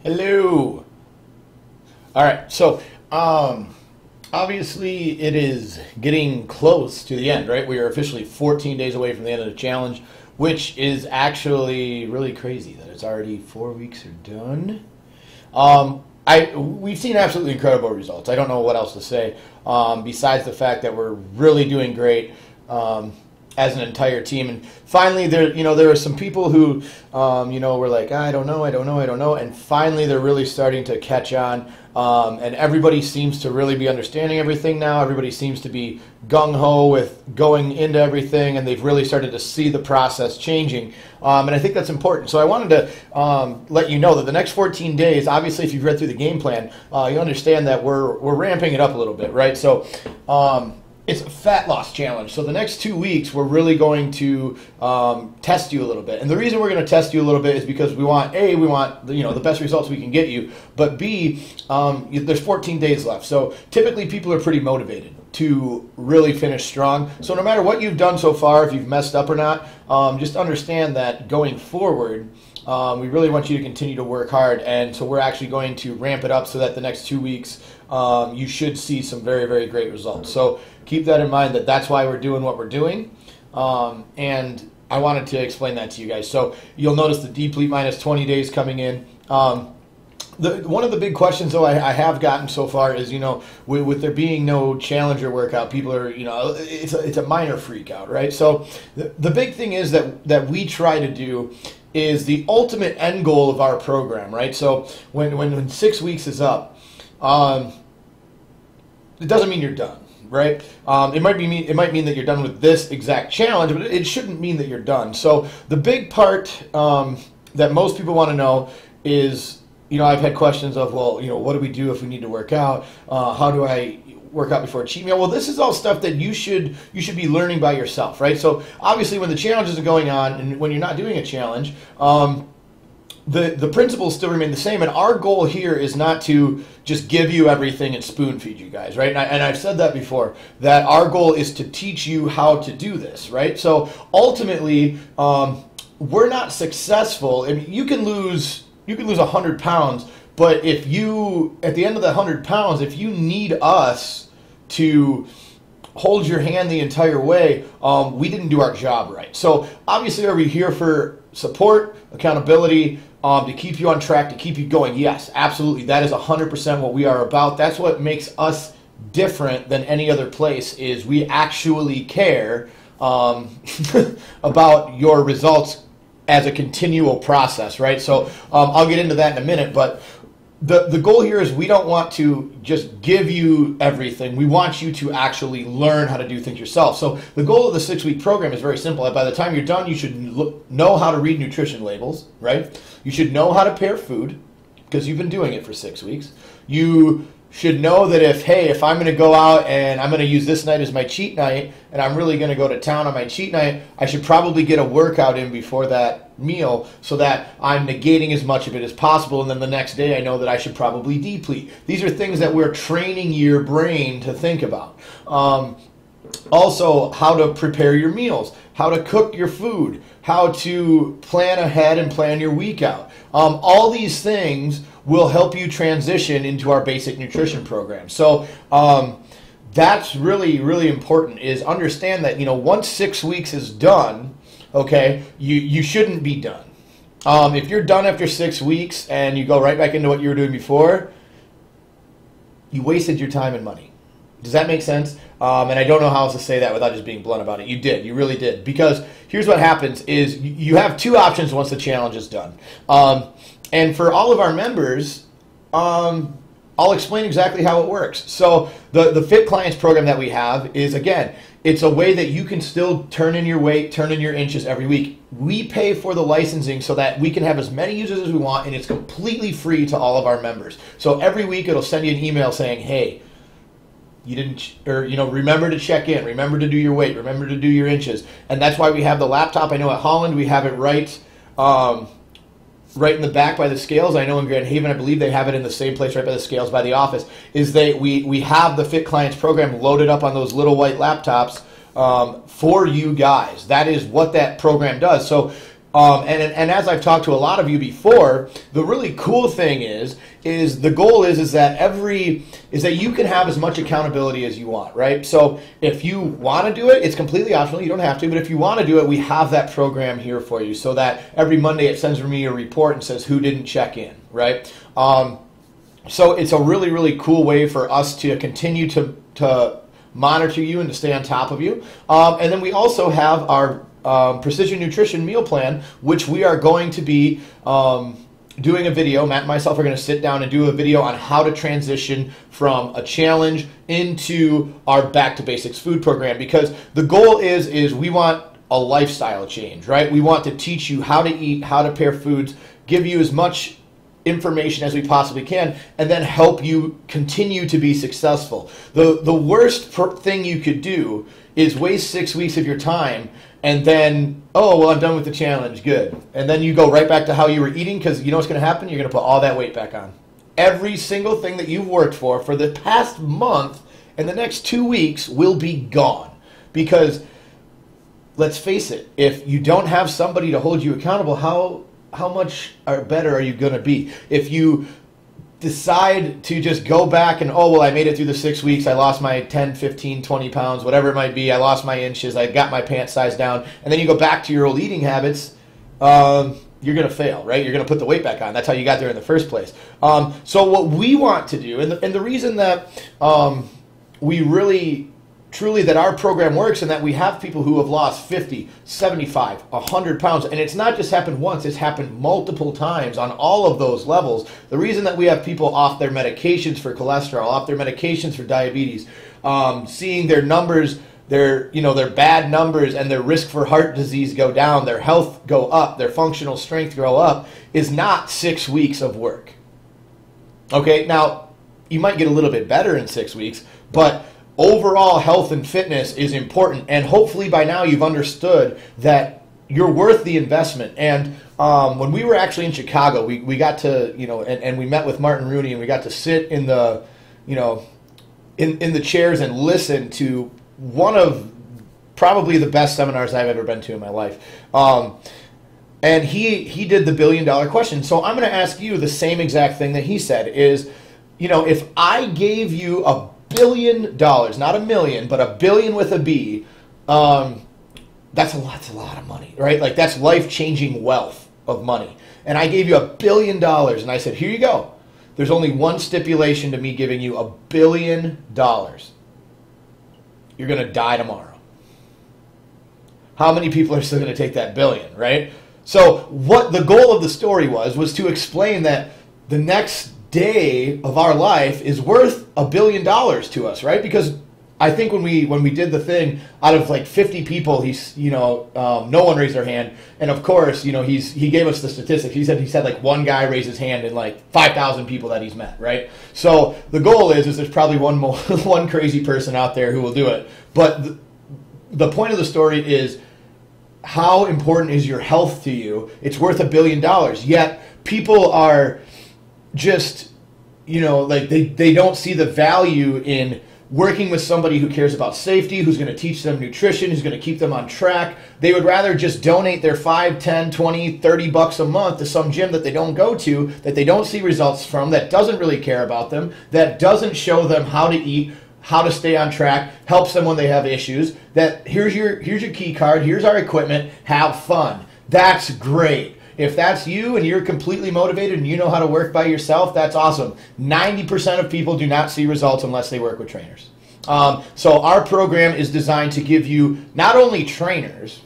Hello. All right. Obviously, it is getting close to the end, right? We are officially 14 days away from the end of the challenge, which is actually really crazy that it's already 4 weeks are done. We've seen absolutely incredible results. I don't know what else to say besides the fact that we're really doing great. As an entire team, and finally, there are some people who, were like, I don't know, and finally, they're really starting to catch on, and everybody seems to really be understanding everything now. Everybody seems to be gung ho with going into everything, and they've really started to see the process changing, and I think that's important. So I wanted to let you know that the next 14 days, obviously, if you've read through the game plan, you understand that we're ramping it up a little bit, right? So. It's a fat loss challenge. So the next 2 weeks, we're really going to test you a little bit. And the reason we're going to test you a little bit is because we want the best results we can get you. But B, there's 14 days left. So typically people are pretty motivated to really finish strong. So no matter what you've done so far, if you've messed up or not, just understand that going forward, we really want you to continue to work hard, and so we're actually going to ramp it up so that the next 2 weeks you should see some very, very great results. So keep that in mind, that's why we're doing what we're doing, and I wanted to explain that to you guys. So you'll notice the deplete minus 20 days coming in. One of the big questions, though, I have gotten so far is, with there being no challenger workout, people are, it's a minor freak out, right? So the big thing is that we try to do is the ultimate end goal of our program, right? So when 6 weeks is up, it doesn't mean you're done, right? It might mean that you're done with this exact challenge, but it shouldn't mean that you're done. So the big part that most people want to know is, I've had questions of, well, what do we do if we need to work out? How do I work out before a cheat meal? Well, this is all stuff that you should be learning by yourself, right? So obviously when the challenges are going on and when you're not doing a challenge, the principles still remain the same, and our goal here is not to just give you everything and spoon feed you guys, right? And I've said that before, that our goal is to teach you how to do this, right? So ultimately, we're not successful. I mean, you can lose 100 pounds, but if you, at the end of the 100 pounds, if you need us to hold your hand the entire way, we didn't do our job right. So obviously, are we here for support, accountability, to keep you on track, to keep you going? Yes, absolutely. That is 100% what we are about. That's what makes us different than any other place, is we actually care about your results as a continual process, right? So I'll get into that in a minute, but the goal here is we don't want to just give you everything. We want you to actually learn how to do things yourself. So the goal of the 6-week program is very simple. By the time you're done, you should know how to read nutrition labels, right? You should know how to pair food, because you've been doing it for 6 weeks. You should know that if I'm going to go out and I'm going to use this night as my cheat night, and I'm really going to go to town on my cheat night, I should probably get a workout in before that meal so that I'm negating as much of it as possible, and then the next day I know that I should probably deplete. These are things that we're training your brain to think about. Also, how to prepare your meals, how to cook your food, how to plan ahead and plan your week out. All these things will help you transition into our basic nutrition program. So that's really, really important, is understand that, once 6 weeks is done, okay, you shouldn't be done. If you're done after 6 weeks and you go right back into what you were doing before, you wasted your time and money. Does that make sense? And I don't know how else to say that without just being blunt about it. You did. You really did. Because here's what happens is you have two options once the challenge is done. And for all of our members, I'll explain exactly how it works. So the Fit Clients program that we have is, again, it's a way that you can still turn in your weight, turn in your inches every week. We pay for the licensing so that we can have as many users as we want, and it's completely free to all of our members. So every week it'll send you an email saying, hey, you didn't, or remember to check in, remember to do your weight, remember to do your inches. And that's why we have the laptop. I know at Holland we have it right in the back by the scales. I know in Grand Haven, I believe they have it in the same place right by the scales by the office. We have the Fit Clients program loaded up on those little white laptops for you guys. That is what that program does. So And as I've talked to a lot of you before, the really cool thing is the goal is that you can have as much accountability as you want, right? So if you want to do it, it's completely optional. You don't have to, but if you want to do it, we have that program here for you, so that every Monday it sends me a report and says who didn't check in, right? So it's a really, really cool way for us to continue to monitor you and to stay on top of you. And then we also have our Precision Nutrition Meal Plan, which we are going to be doing a video. Matt and myself are going to sit down and do a video on how to transition from a challenge into our Back to Basics food program, because the goal is we want a lifestyle change, right? We want to teach you how to eat, how to pair foods, give you as much information as we possibly can, and then help you continue to be successful. The worst thing you could do is waste 6 weeks of your time and then, oh, well, I'm done with the challenge, good. And then you go right back to how you were eating, because you know what's going to happen? You're going to put all that weight back on. Every single thing that you've worked for the past month and the next 2 weeks will be gone. Because, let's face it, if you don't have somebody to hold you accountable, how much better are you going to be? If you decide to just go back and, oh, well, I made it through the 6 weeks, I lost my 10, 15, 20 pounds, whatever it might be, I lost my inches, I got my pant size down, and then you go back to your old eating habits, you're going to fail, right? You're going to put the weight back on. That's how you got there in the first place. So what we want to do, and the reason that we really truly that our program works and that we have people who have lost 50, 75, 100 pounds. And it's not just happened once, it's happened multiple times on all of those levels. The reason that we have people off their medications for cholesterol, off their medications for diabetes, seeing their numbers, their bad numbers and their risk for heart disease go down, their health go up, their functional strength go up, is not 6 weeks of work. Okay, now you might get a little bit better in 6 weeks, but overall health and fitness is important, and hopefully by now you've understood that you're worth the investment. And when we were actually in Chicago, we got to, and we met with Martin Rooney, and we got to sit in the, in the chairs and listen to one of probably the best seminars I've ever been to in my life. And he did the $1 billion question. So I'm going to ask you the same exact thing that he said is, if I gave you $1 billion, not a million, but $1 billion with a B, that's a lot of money, right? Like, that's life-changing wealth of money. And I gave you $1 billion, and I said, here you go. There's only one stipulation to me giving you $1 billion. You're going to die tomorrow. How many people are still going to take that billion, right? So what the goal of the story was to explain that the next day of our life is worth $1 billion to us, right? Because I think when we did the thing, out of like 50 people, no one raised their hand, and of course, he gave us the statistics. He said like one guy raised his hand in like 5,000 people that he's met, right? So the goal is there's probably one crazy person out there who will do it. But the point of the story is, how important is your health to you? It's worth $1 billion. Yet people are just, like they don't see the value in working with somebody who cares about safety, who's going to teach them nutrition, who's going to keep them on track. They would rather just donate their 5, 10, 20, 30 bucks a month to some gym that they don't go to, that they don't see results from, that doesn't really care about them, that doesn't show them how to eat, how to stay on track, helps them when they have issues, that here's your key card, here's our equipment, have fun. That's great. If that's you and you're completely motivated and you know how to work by yourself, that's awesome. 90% of people do not see results unless they work with trainers. So our program is designed to give you not only trainers,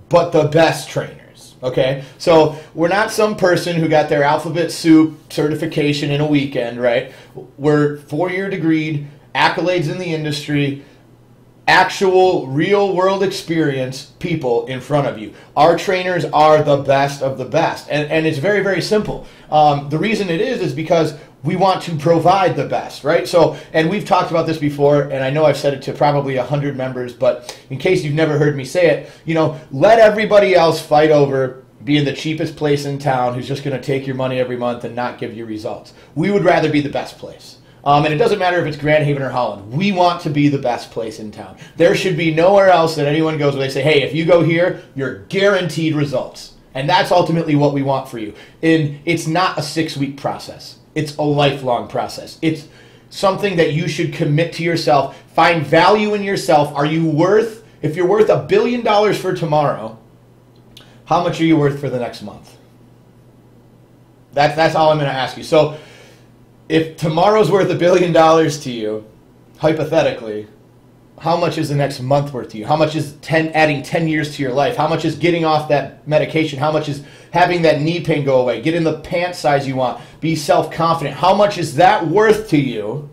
but the best trainers. Okay? So we're not some person who got their alphabet soup certification in a weekend, right? We're 4-year degreed, accolades in the industry, actual real-world experience people in front of you. Our trainers are the best of the best. And it's very, very simple. The reason it is because we want to provide the best, right? So, and we've talked about this before, and I know I've said it to probably 100 members, but in case you've never heard me say it, let everybody else fight over being the cheapest place in town who's just going to take your money every month and not give you results. We would rather be the best place. And it doesn't matter if it's Grand Haven or Holland. We want to be the best place in town. There should be nowhere else that anyone goes where they say, hey, if you go here, you're guaranteed results. And that's ultimately what we want for you. And it's not a 6-week process. It's a lifelong process. It's something that you should commit to yourself. Find value in yourself. If you're worth $1 billion for tomorrow, how much are you worth for the next month? That's all I'm going to ask you. So if tomorrow's worth $1 billion to you, hypothetically, how much is the next month worth to you? How much is adding 10 years to your life? How much is getting off that medication? How much is having that knee pain go away? Get in the pant size you want. Be self-confident. How much is that worth to you?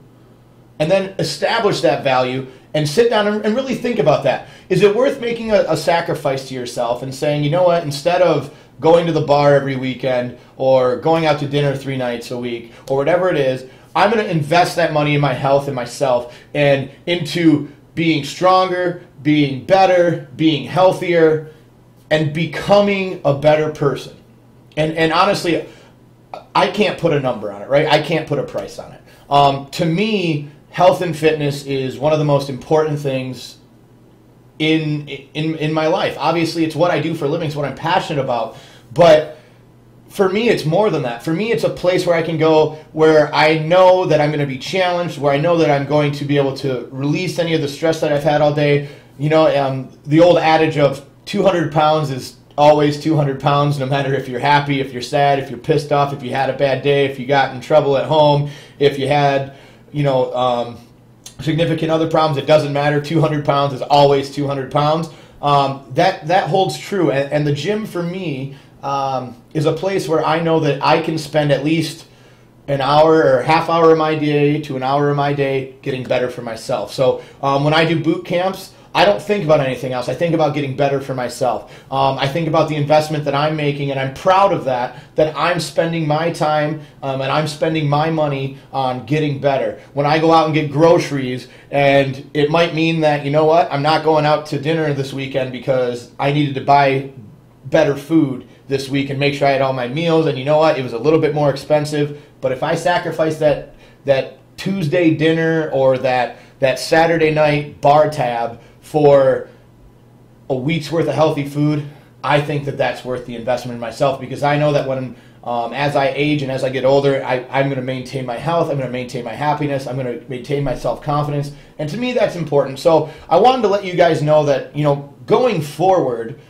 And then establish that value and sit down and really think about that. Is it worth making a sacrifice to yourself and saying, you know what, instead of going to the bar every weekend or going out to dinner 3 nights a week or whatever it is, I'm going to invest that money in my health and myself and into being stronger, being better, being healthier, and becoming a better person. And honestly, I can't put a number on it, right? I can't put a price on it. To me, health and fitness is one of the most important things in my life. Obviously, it's what I do for a living. It's what I'm passionate about. But for me, it's more than that. For me, it's a place where I can go where I know that I'm going to be challenged, where I know that I'm going to be able to release any of the stress that I've had all day. You know, the old adage of 200 pounds is always 200 pounds, no matter if you're happy, if you're sad, if you're pissed off, if you had a bad day, if you got in trouble at home, if you had, significant other problems. It doesn't matter. 200 pounds is always 200 pounds. That holds true. And the gym for me is a place where I know that I can spend at least an hour or half hour of my day to an hour of my day getting better for myself. So when I do boot camps, I don't think about anything else. I think about getting better for myself. I think about the investment that I'm making, and I'm proud of that I'm spending my time and I'm spending my money on getting better. When I go out and get groceries, and it might mean that, you know what, I'm not going out to dinner this weekend because I needed to buy better food this week and make sure I had all my meals, and you know what, it was a little bit more expensive, but if I sacrifice that Tuesday dinner or that Saturday night bar tab for a week's worth of healthy food, I think that that's worth the investment in myself, because I know that when as I age and as I get older, I'm going to maintain my health, I'm going to maintain my happiness, I'm going to maintain my self-confidence, and to me that's important. So I wanted to let you guys know that, going forward,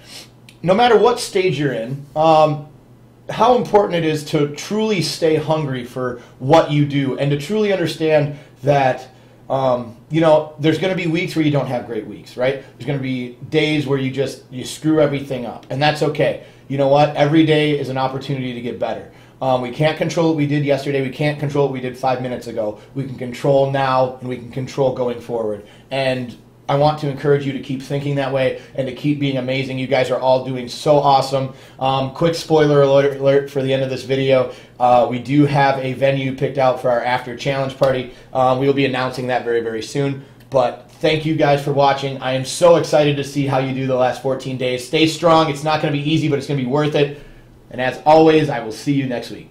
no matter what stage you're in, how important it is to truly stay hungry for what you do and to truly understand that there's going to be weeks where you don't have great weeks, right? There's going to be days where you screw everything up, and that's okay. You know what? Every day is an opportunity to get better. We can't control what we did yesterday. We can't control what we did 5 minutes ago. We can control now, and we can control going forward. And I want to encourage you to keep thinking that way and to keep being amazing. You guys are all doing so awesome. Quick spoiler alert for the end of this video. We do have a venue picked out for our after challenge party. We will be announcing that very, very soon. But thank you guys for watching. I am so excited to see how you do the last 14 days. Stay strong. It's not going to be easy, but it's going to be worth it. And as always, I will see you next week.